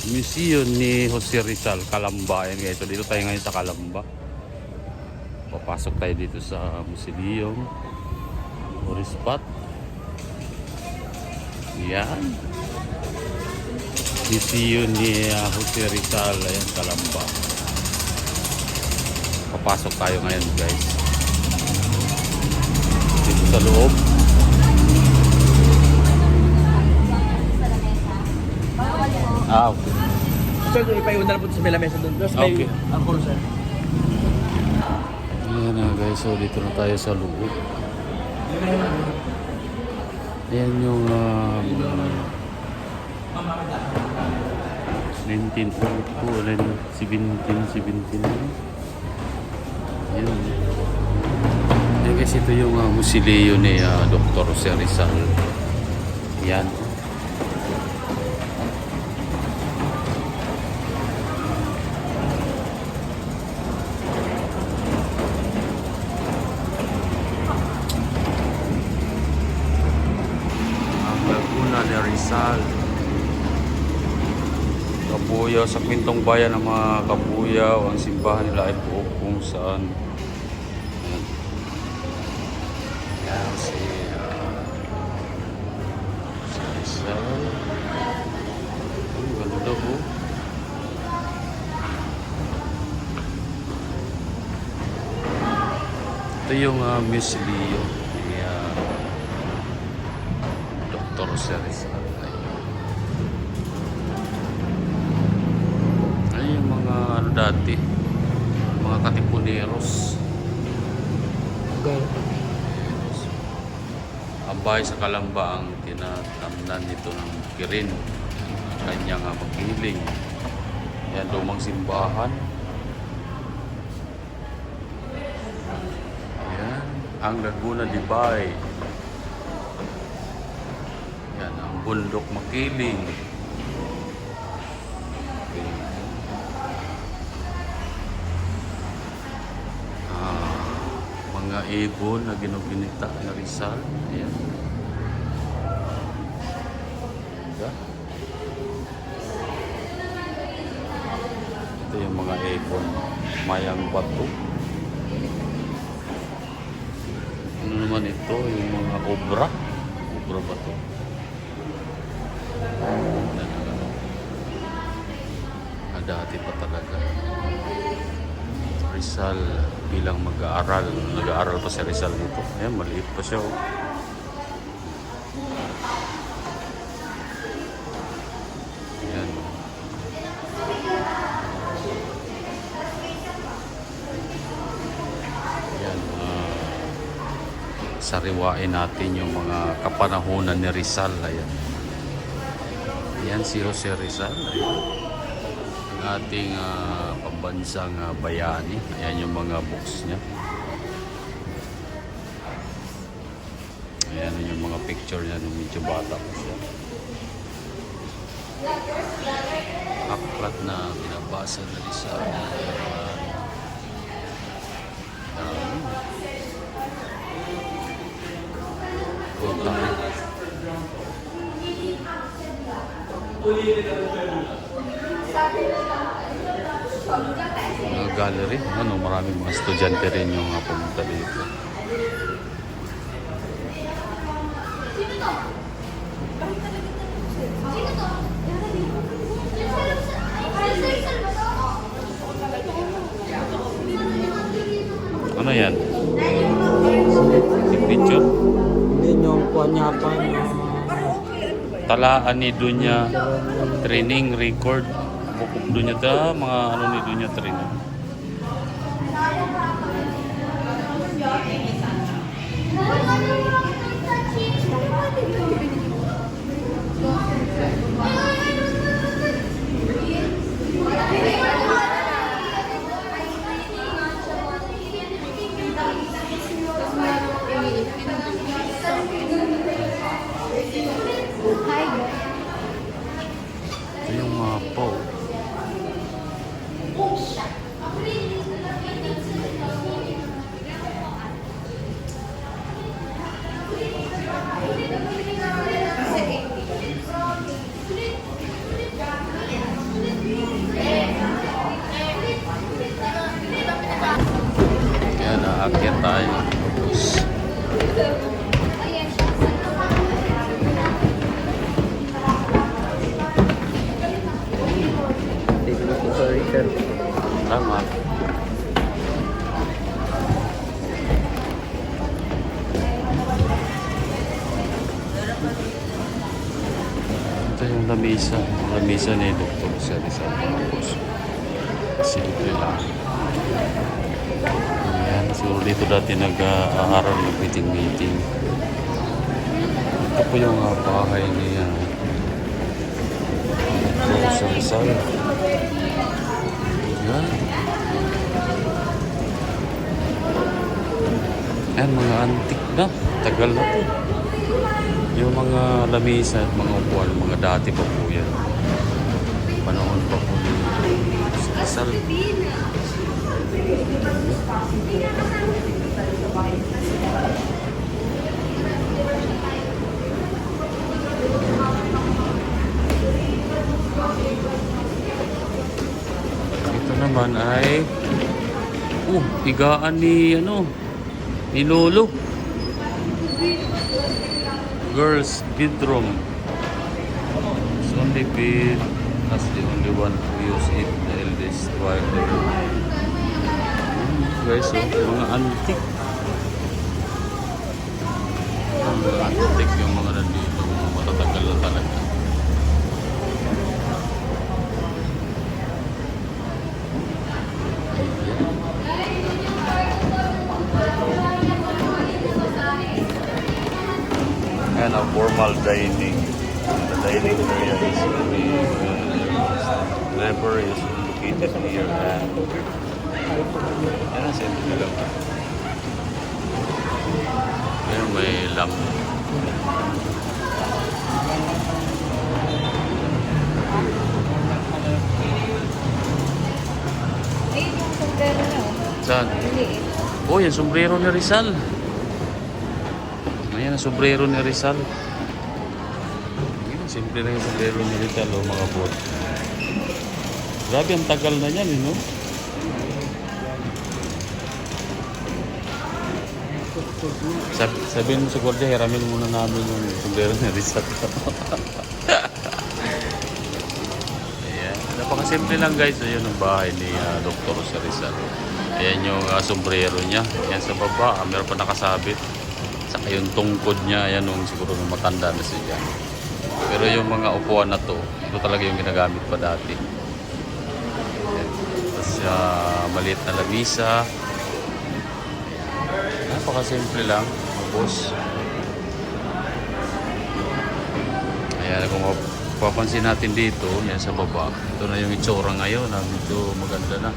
Museum ni Jose Rizal, Calamba. Ayan guys, so dito tayo ngayon sa Calamba. Papasok tayo dito sa museum. Tourist spot. Yan. Museum ni Jose Rizal, ayan, Calamba. Papasok tayo ngayon guys. Dito sa loob. Okay. Sir, ipaiwan na lang po sa may lamesa doon. Tapos may Okay. alcohol, sir. Ayan na guys, so dito na tayo sa loob. Ayan yung 1902, 1717. Ayan. Ayan guys, ito yung musileo ni Dr. Jose Rizal. Ayan. Ni Rizal. Kabuyaw sa kwentong bayan ng mga Kabuyaw, ang simbahan nila ay buo kung saan. Yan si Rizal. Ang ganda po. Ito yung musileo ni Dr. Jose Rizal. Ay, yung mga ano dati, mga katipuneros. Abay sa Calamba ang tinatamnan nito ng Kirin. Kanyang paghiling. Yan, lumang simbahan. Ayan, ang Laguna Libay. Yan, ang Bundok Makiling. Okay. Mga ibon na ginuginita na Rizal. Ayan. Diba? Ito yung mga ibon. Mayang bato. Ano naman ito? Yung mga obra. Obra bato. Dati pa talaga Rizal bilang mag-aaral. Nag-aaral pa si Rizal dito. Ayan, maliit pa siya. Ayan. Ayan. Sariwain natin yung mga kapanahunan ni Rizal. Ayan. Ayan si Jose Rizal. Ayan. Ating pambansang bayani. Ayan yung mga books niya. Ayan yung mga picture niya nung medyo bata pa siya. Aklat na binabasa na Rizal. Gallery, ano, maraming mga estudyante rin yung pumunta dito. Ano yan? Signature? Hindi nyo kuha niya pa. Talaan ni Dunya training record. Bukog Dunya ta, mga ano ni Dunya training. Ito yung mga po. sir. Salamat. Ito yung lamisa. Yung lamisa ni Dr. Rizal Marcos. Simple lang. Ayan, siguro dito dati nag-aaral ng meeting-meeting. Ito po yung bahay ni Dr. Rizal. Ayan. Ayan, mga antik na. Tagal na po. Yung mga lamisa at mga upuan, mga dati pa po yan. Panahon pa po ni Rizal. Ito naman ay higaan ni ni Lolo. Girls bedroom. It's only bed as the only one who use it, the eldest wife. Guys, mga antik. Mga antik yung mga nandito, mga matatagal na talaga. And a formal dining. The dining area is the library is located here. Yan ang simple lang. Ayan, may lamp. Yung sombrero na. Saan? Oh, yung sombrero ni Rizal. Ayan ang sombrero ni Rizal. Ayan, simple lang yung sombrero ni Rizal, mga bot. Grabe, ang tagal na yan, no? Sabihin mo sa gwardiya, hiramin muna namin yung sombrero ni Rizal. Ayan, napakasimple lang guys. Ayan ang bahay ni Dr. Rizal. Ayan yung sombrero niya. Ayan sa baba, meron pa nakasabit. Saka yung tungkod niya, ayan nung siguro nung matanda na siya. Pero yung mga upuan na to, ito talaga yung ginagamit pa dati. Ayan. Tapos maliit na lamisa. Napakasimple lang, mga boss. Ayan, kung papansin natin dito, yan sa baba, ito na yung itsura ngayon, medyo maganda na.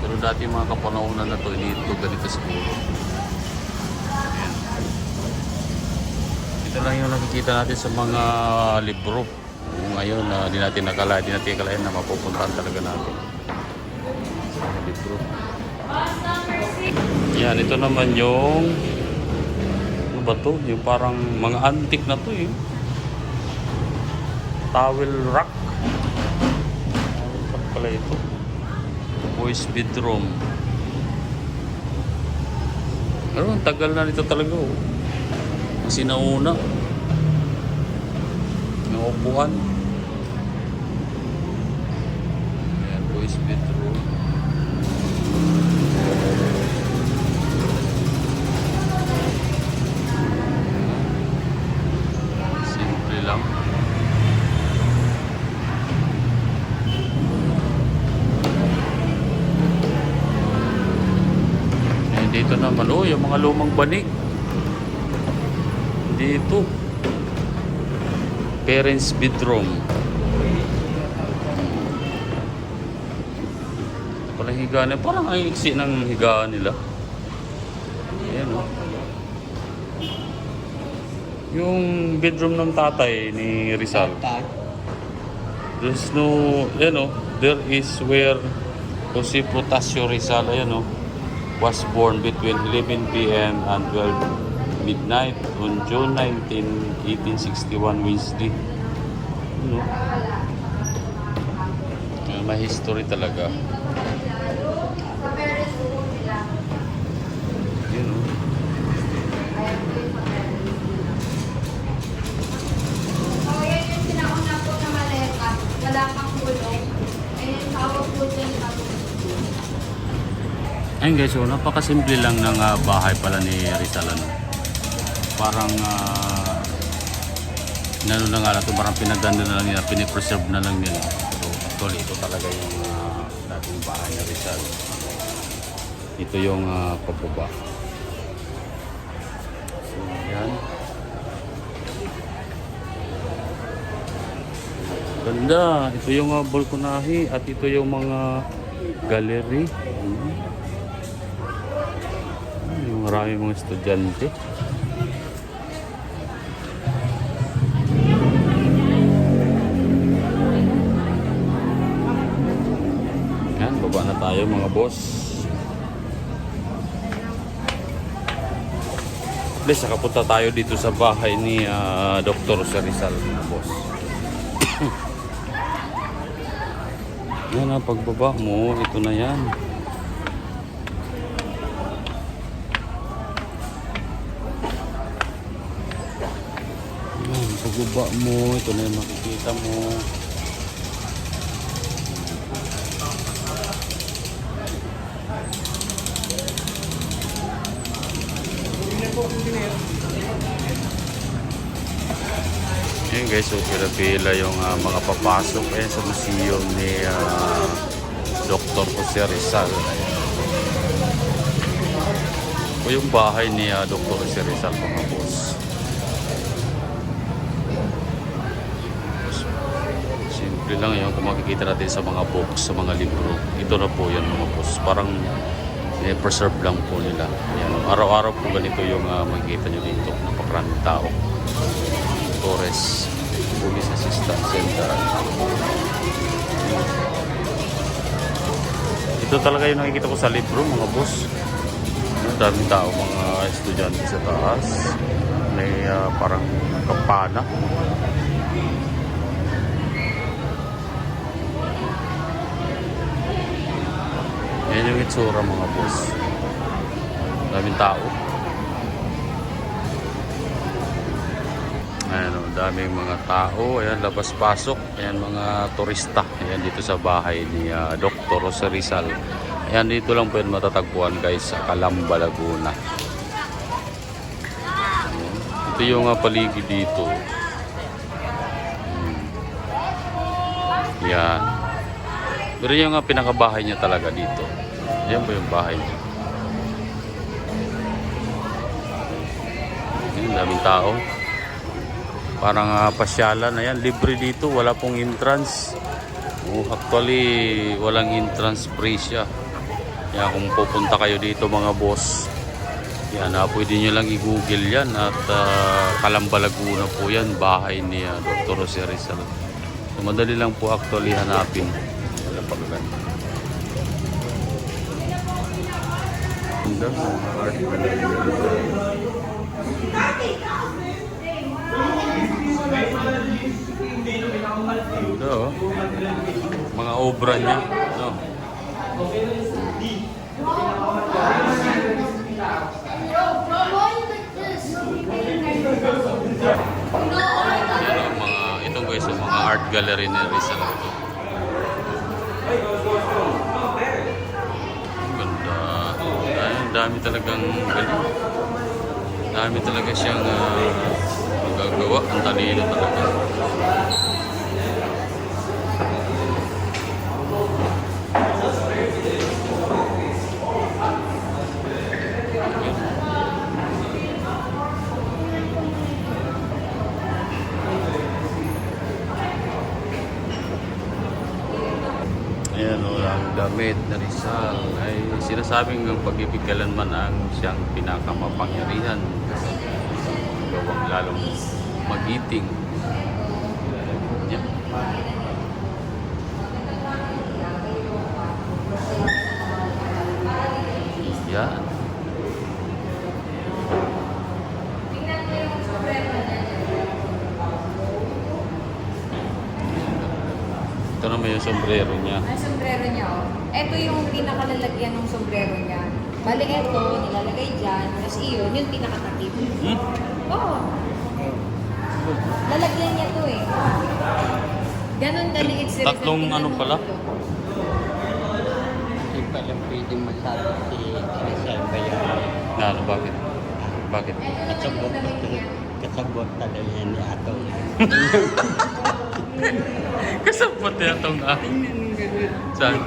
Pero dati mga kapanahonan na to, dito ganito siguro. Ayan. Ito lang yung nakikita natin sa mga libro. Ngayon, di natin akalain na mapupuntahan talaga natin. Sa mga libro. Yan, ito naman yung ano ba to? Yung parang mga antique na to eh. Towel rack. Towel rack pala ito. Boys bedroom. Pero ang tagal na nito talaga oh. Kasi nauna. Yung upuan. Ayan, boys bedroom. Simple lang. Dito naman, yung mga lumang banig. Dito. Parents bedroom. Parang higaan. Parang ang iksi ng higaan nila. Ayan o. Yung bedroom ng tatay ni Rizal. There's no, there is where Jose Protasio Rizal, was born between 11 p.m. and 12 midnight on June 19, 1861, Wednesday. May history talaga. Yan yung sinauna po na maleta. Wala pang kulong. Ayun guys, so napakasimple lang ng bahay pala ni Rizal. Ano? Parang inano na nga na ito, parang pinaganda na lang nila, pinipreserve na lang nila. So actually ito talaga yung dating bahay ni Rizal. Ito yung pababa. So yan. Ganda. Ito yung balkonahe at ito yung mga gallery. Yung marami mga estudyante. Yan, baba na tayo mga boss. Please, nakapunta tayo dito sa bahay ni Dr. Rizal mga boss. Yan ang pagbaba mo, ito na yan. Yan, pagbaba mo, ito na yung makikita mo. Ayan guys, so pila-pila yung mga papasok sa museum ni Dr. Jose Rizal. O yung bahay ni Dr. Jose Rizal mga boss. Simple lang yun kung makikita natin sa mga books, sa mga libro. Ito na po yan mga boss. Parang preserve lang po nila. Ayan. Araw-araw po ganito yung makikita nyo dito. Napakaraming tao. Torres Police Assistance Center. Ito talaga yung nakikita ko sa libro mga boss. Ang daming tao, mga estudyante sa taas. May parang kampana. Yan yung itsura mga boss. Daming tao. Ayan, daming mga tao. Ayan, labas-pasok. Ayan, mga turista. Ayan, dito sa bahay ni Dr. Jose Rizal. Ayan, dito lang po yan matatagpuan guys sa Calamba, Laguna. Ayan. Ito yung paligid dito. Ayan. Pero yung pinakabahay niya talaga dito. Ayan po yung bahay niya. Ayan, daming tao. Parang pasyalan na yan. Libre dito. Wala pong entrance. Actually, walang entrance free siya. Kaya kung pupunta kayo dito mga boss, yan, pwede nyo lang i-google yan. At Calamba, Laguna po yan. Bahay ni Dr. Jose Rizal. So, madali lang po actually hanapin. Wala pa gaganda. Ganda. Art ito, oh. Mga obra niya. No? Ito guys, yung mga art gallery ni Rizal. Ganda. Dami talagang galing. Dami talaga siyang magagawa. Ang talino talaga. Ayan o, ang damit na Rizal ay sinasabing ng pag-ibig kailanman ang siyang pinakamapangyarihan. Gawang lalong magiting. Yan. Yan. Ito naman yung sombrero niya. Ang sombrero niya, oh. Ito yung pinakalalagyan ng sombrero niya. Bali, ito, nilalagay dyan. Tapos iyon, yung pinakatakip. Oo. Lalagyan niya to eh. Ganon kaliit si Tatlong Rizal. ano pala? Hindi pala pwede masabi si Rizal Bayani. Ano, bakit? Bakit? Kasabot talaga yan ni Atong. Kasabot niya itong Saan?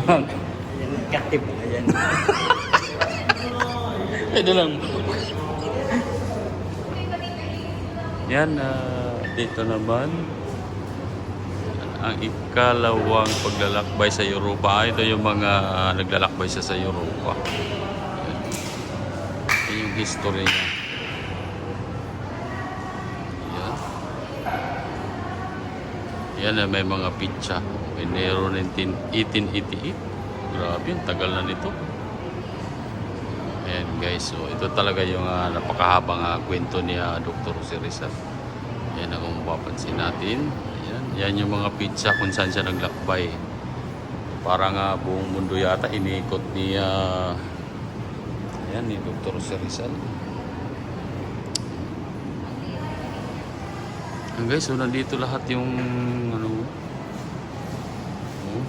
Yan, katip na yan. Pwede lang. Yan, dito naman. Ang ikalawang paglalakbay sa Europa. Ito yung mga naglalakbay sa Europa. Ito yung history niya. Yan. Yan, may mga pitsa. Enero 1888. Grabe, ang tagal na nito. Ayan guys, so ito talaga yung napakahabang kwento ni Dr. Jose Rizal. Yan ang kung mapapansin natin. Ayan, yan yung mga pizza kung saan siya naglakbay. Parang buong mundo yata iniikot ni ayan, ni Dr. Jose Rizal. Ayan guys, so nandito lahat yung ano, oh,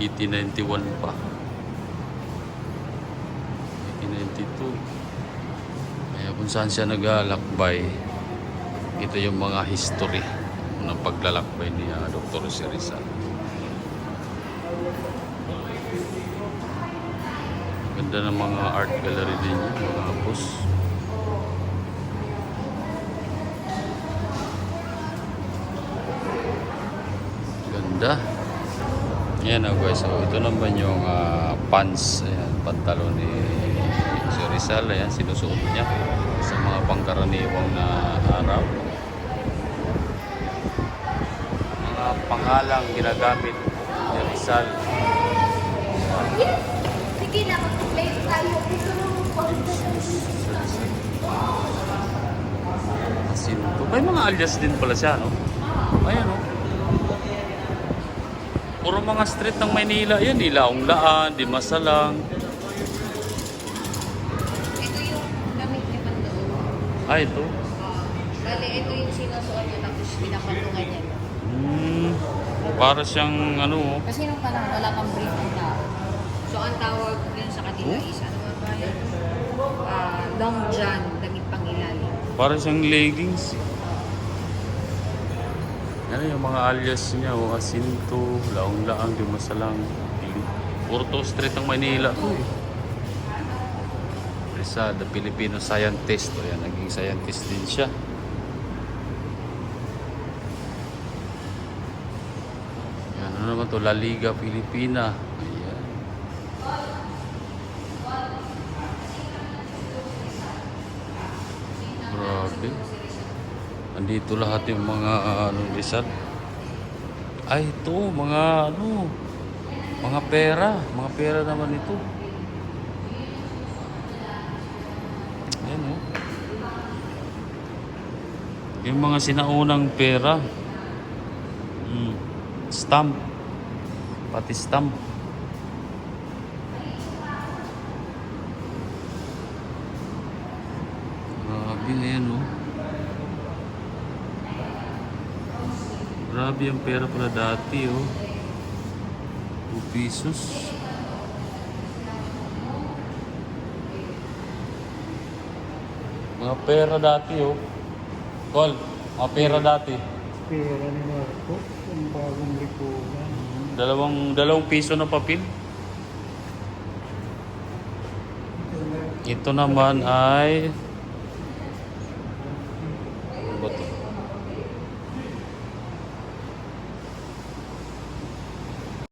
1891 pa. 1992. Kaya kung saan siya naglalakbay, ito yung mga history ng paglalakbay ni Dr. Jose Rizal. Ganda ng mga art gallery din niya, mga bus. Ganda. Yan guys, so ito naman yung pants, ayan, pantalon ni si Rizal, ayan, sinusuot niya sa mga pangkaraniwang na araw. Mga pangalang ginagamit ni Rizal. Sige na, mag-play tayo. Gusto mo Jacinto. May mga alias din pala siya, no? Ayan, no? Puro mga street ng Maynila. Yan, Ilaong Laan, Dimasalang. Ito yung gamit niya pa doon. Ah, ito. Bale, ito yung sinusuot niya tapos pinapatungan niya. Para siyang, ano, oh. Kasi nung panahon wala kang brief ang tao. So ang tawag yun sa kanila Oh? is ano ba yun? Long john, damit pang ilalim. Para siyang leggings. Yan yung mga alias niya, oh. Jacinto, Laong Laang, Dimasalang. Puro to street ng Maynila to, eh. Rizal, the Filipino scientist. O yan, naging scientist din siya. Yan, ano naman to? La Liga Filipina. Ayan. Grabe. Andito lahat yung mga ano, Rizal. Ay, ito, mga ano, mga pera. Mga pera naman ito. Ayan, oh. Yung mga sinaunang pera. Stamp. Pati stamp. Grabe, ayan, oh. Grabe yung pera pala dati, oh. 2 pesos. Mga pera dati, oh. Col, mga pera dati. Pera ni Marcos, ang bagong lipunan. Dalawang piso na papel. Ito naman ay